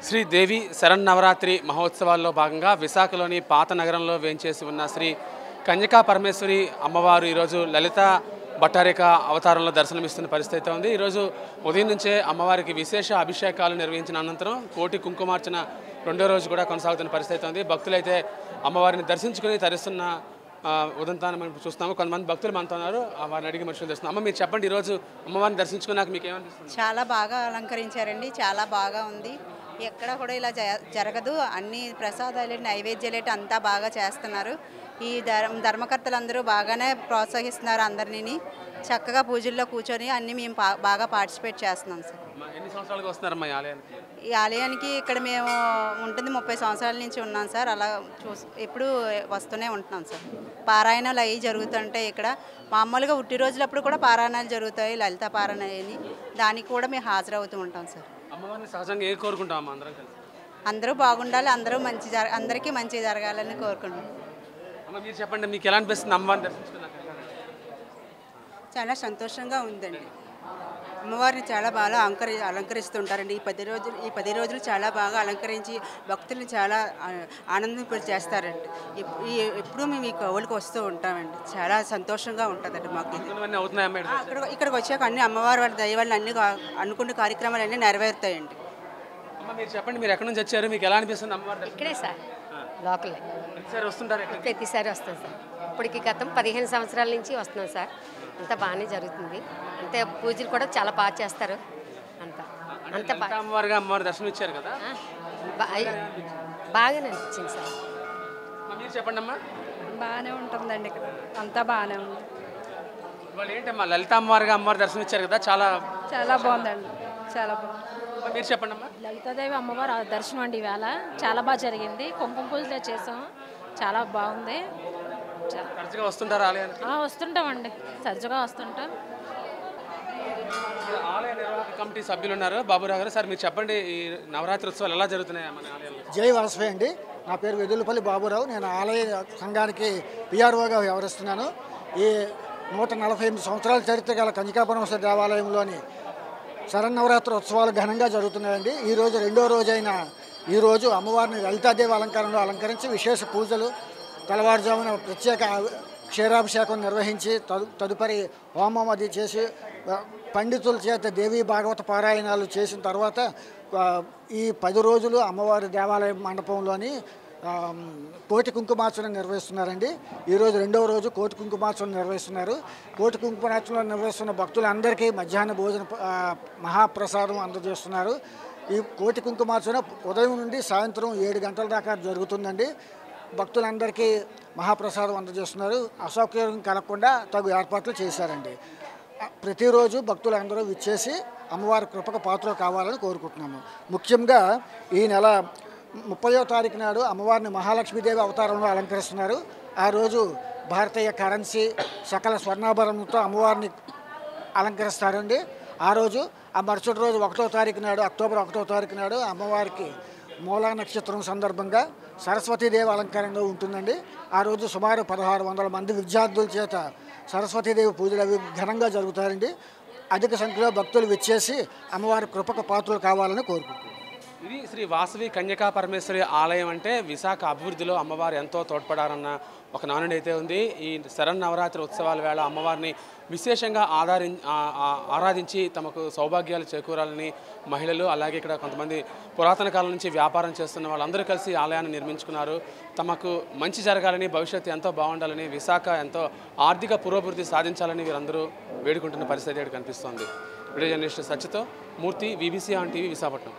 శ్రీ దేవి శరన్నవరాత్రి మహోత్సవాల్లో భాగంగా విశాఖలోని పాత నగరంలో వేంచేసి ఉన్న శ్రీ కన్యకా పరమేశ్వరి అమ్మవారు ఈరోజు లలిత భట్టారిక అవతారంలో దర్శనమిస్తున్న పరిస్థితి ఉంది. ఈరోజు ఉదయం నుంచే అమ్మవారికి విశేష అభిషేకాలు నిర్వహించిన అనంతరం కోటి కుంకుమార్చన రెండో రోజు కూడా కొనసాగుతున్న పరిస్థితి ఉంది. భక్తులైతే అమ్మవారిని దర్శించుకుని తరిస్తున్న ఉదంతాన్ని మనం చూస్తున్నాము. కొంతమంది భక్తులు మనతో ఉన్నారు, వారిని అడిగి మనుషులు తెస్తున్నాం. అమ్మ, మీరు చెప్పండి, ఈరోజు అమ్మవారిని దర్శించుకున్నాక మీకు ఏమనిపిస్తుంది? చాలా బాగా అలంకరించారండి, చాలా బాగా ఉంది. ఎక్కడ కూడా ఇలా జరగదు. అన్ని ప్రసాదాలు నైవేద్యాలు అంతా బాగా చేస్తున్నారు. ఈ ధర్మకర్తలందరూ బాగానే ప్రోత్సహిస్తున్నారు అందరినీ. చక్కగా పూజల్లో కూర్చొని అన్నీ మేము బాగా పార్టిసిపేట్ చేస్తున్నాం సార్. ఎన్ని సంవత్సరాలుగా వస్తున్నారమ్మా ఈ ఆలయానికి? ఈ ఆలయానికి ఇక్కడ మేము ఉంటుంది 30 సంవత్సరాల నుంచి ఉన్నాం సార్. అలా ఎప్పుడు వస్తూనే ఉంటున్నాం సార్. పారాయణాలు అవి జరుగుతుంటాయి ఇక్కడ. మామూలుగా ఉట్టి రోజులప్పుడు కూడా పారాయణాలు జరుగుతాయి, లలిత పారాయణని. దానికి కూడా మేము హాజరవుతూ ఉంటాం సార్. అమ్మవారిని సహజంగా ఏ కోరుకుంటాం అందరం కలిసి? అందరూ బాగుండాలి, అందరికీ మంచి జరగాలని కోరుకుంటున్నాం. అమ్మ, మీరు చెప్పండి, మీకు ఎలా అనిపిస్తుంది అమ్మవారిని దర్శించుకున్నాక? చాలా సంతోషంగా ఉందండి. అమ్మవారిని చాలా బాగా అలంకరిస్తుంటారండి. ఈ 10 రోజులు చాలా బాగా అలంకరించి భక్తులను చాలా ఆనందం చేస్తారండి. ఎప్పుడూ మేము ఈ కవులకు వస్తూ ఉంటామండి. చాలా సంతోషంగా ఉంటుందండి మాకు. ఇక్కడికి వచ్చాక అన్ని అమ్మవారి వాళ్ళ దయ వల్ల అన్ని అనుకున్న కార్యక్రమాలు అన్నీ నెరవేరుతాయండి. అమ్మ, మీరు చెప్పండి, మీరు ఎక్కడి నుంచి వచ్చారు, మీకు ఎలా అనిపిస్తుంది అమ్మవారు? ఇక్కడే సార్, లోకలే. ప్రతిసారి వస్తుంటారు? ప్రతిసారి వస్తాం సార్. ఇప్పటికి గతం 15 సంవత్సరాల నుంచి వస్తున్నాం సార్. అంతా బాగానే జరుగుతుంది. అంతే పూజలు కూడా చాలా బాగా చేస్తారు. అంత అమ్మవారిగా అమ్మవారి దర్శనం ఇచ్చారు కదా, బాగానే అనిపించింది సార్. మీరు చెప్పండి అమ్మా. బాగానే ఉంటుందండి ఇక్కడ, అంతా బాగానే ఉంది. వాళ్ళు ఏంటమ్మా లలిత అమ్మవారిగా అమ్మవారి దర్శనం ఇచ్చారు కదా, చాలా చాలా బాగుందండి, చాలా బాగుంది. మీరు చెప్పండి అమ్మా. లలితాదేవి అమ్మవారు దర్శనం అండి ఈవేళ చాలా బాగా జరిగింది. కుంకుమ పూజలే చేసాం, చాలా బాగుంది. తరచుగా వస్తుంటారు ఆలయానికి? వస్తుంటామండి, తరచుగా వస్తుంటాం. ఆలయ నిర్వాహక కమిటీ సభ్యులు ఉన్నారు, బాబురావు గారు. సార్, మీరు చెప్పండి, ఈ నవరాత్రి ఉత్సవాలు ఎలా జరుగుతున్నాయి మన ఆలయంలో? జై వాసవి అండి. నా పేరు వెదులపల్లి బాబురావు. నేను ఆలయ సంఘానికి పిఆర్ఓగా వ్యవహరిస్తున్నాను. ఈ 148 సంవత్సరాల చరిత్ర గల కన్యకా పరమేశ్వరి దేవాలయంలోని శరన్నవరాత్రి ఉత్సవాలు ఘనంగా జరుగుతున్నాయండి. ఈరోజు రెండో రోజైన ఈరోజు అమ్మవారిని లలితాదేవి అలంకారంలో అలంకరించి విశేష పూజలు, తెల్లవారుజామున ప్రత్యేక క్షీరాభిషేకం నిర్వహించి తదుపరి హోమం అది చేసి పండితుల చేత దేవీ భాగవత పారాయణాలు చేసిన తర్వాత ఈ 10 రోజులు అమ్మవారి దేవాలయ మండపంలోని కోటి కుంకుమార్చన నిర్వహిస్తున్నారండి. ఈరోజు రెండవ రోజు కోటి కుంకుమార్చన నిర్వహిస్తున్నారు. కోటి కుంకుమార్చన నిర్వహిస్తున్న భక్తులందరికీ మధ్యాహ్న భోజన మహాప్రసాదం అందజేస్తున్నారు. ఈ కోటి కుంకుమార్చన ఉదయం నుండి సాయంత్రం 7 గంటల దాకా జరుగుతుందండి. భక్తులందరికీ మహాప్రసాదం అందజేస్తున్నారు. అసౌకర్యం కలగకుండా తగు ఏర్పాట్లు చేశారండి. ప్రతిరోజు భక్తులందరూ విచ్చేసి అమ్మవారి కృపకు పాత్ర కావాలని కోరుకుంటున్నాము. ముఖ్యంగా ఈ నెల 30వ తారీఖు నాడు అమ్మవారిని మహాలక్ష్మీదేవి అవతారంలో అలంకరిస్తున్నారు. ఆ రోజు భారతీయ కరెన్సీ సకల స్వర్ణాభరణంతో అమ్మవారిని అలంకరిస్తారండి. ఆ రోజు ఆ మరుసటి రోజు 1వ తారీఖు నాడు, అక్టోబర్ 1వ తారీఖు నాడు అమ్మవారికి మూలా నక్షత్రం సందర్భంగా సరస్వతీదేవి అలంకరణలో ఉంటుందండి. ఆ రోజు సుమారు 1600 మంది విద్యార్థుల చేత సరస్వతీదేవి పూజలు అవి ఘనంగా జరుగుతాయండి. అధిక సంఖ్యలో భక్తులు విచ్చేసి అమ్మవారి కృపకు పాత్రలు కావాలని కోరుకుంటున్నాం. ఇది శ్రీ వాసవి కన్యకా పరమేశ్వరి ఆలయం అంటే విశాఖ అభివృద్ధిలో అమ్మవారు ఎంతో తోడ్పడారన్న ఒక నానుడి అయితే ఉంది. ఈ శరన్నవరాత్రి ఉత్సవాల వేళ అమ్మవారిని విశేషంగా ఆరాధించి తమకు సౌభాగ్యాలు చేకూరాలని మహిళలు, అలాగే ఇక్కడ కొంతమంది పురాతన కాలం నుంచి వ్యాపారం చేస్తున్న వాళ్ళందరూ కలిసి ఆలయాన్ని నిర్మించుకున్నారు. తమకు మంచి జరగాలని, భవిష్యత్తు ఎంతో బాగుండాలని, విశాఖ ఎంతో ఆర్థిక పురోభివృద్ధి సాధించాలని వీరందరూ వేడుకుంటున్న పరిస్థితి కనిపిస్తోంది. వీడియో జర్నలిస్ట్ సత్యతో Murthy, BBC on TV, Visakhapatnam.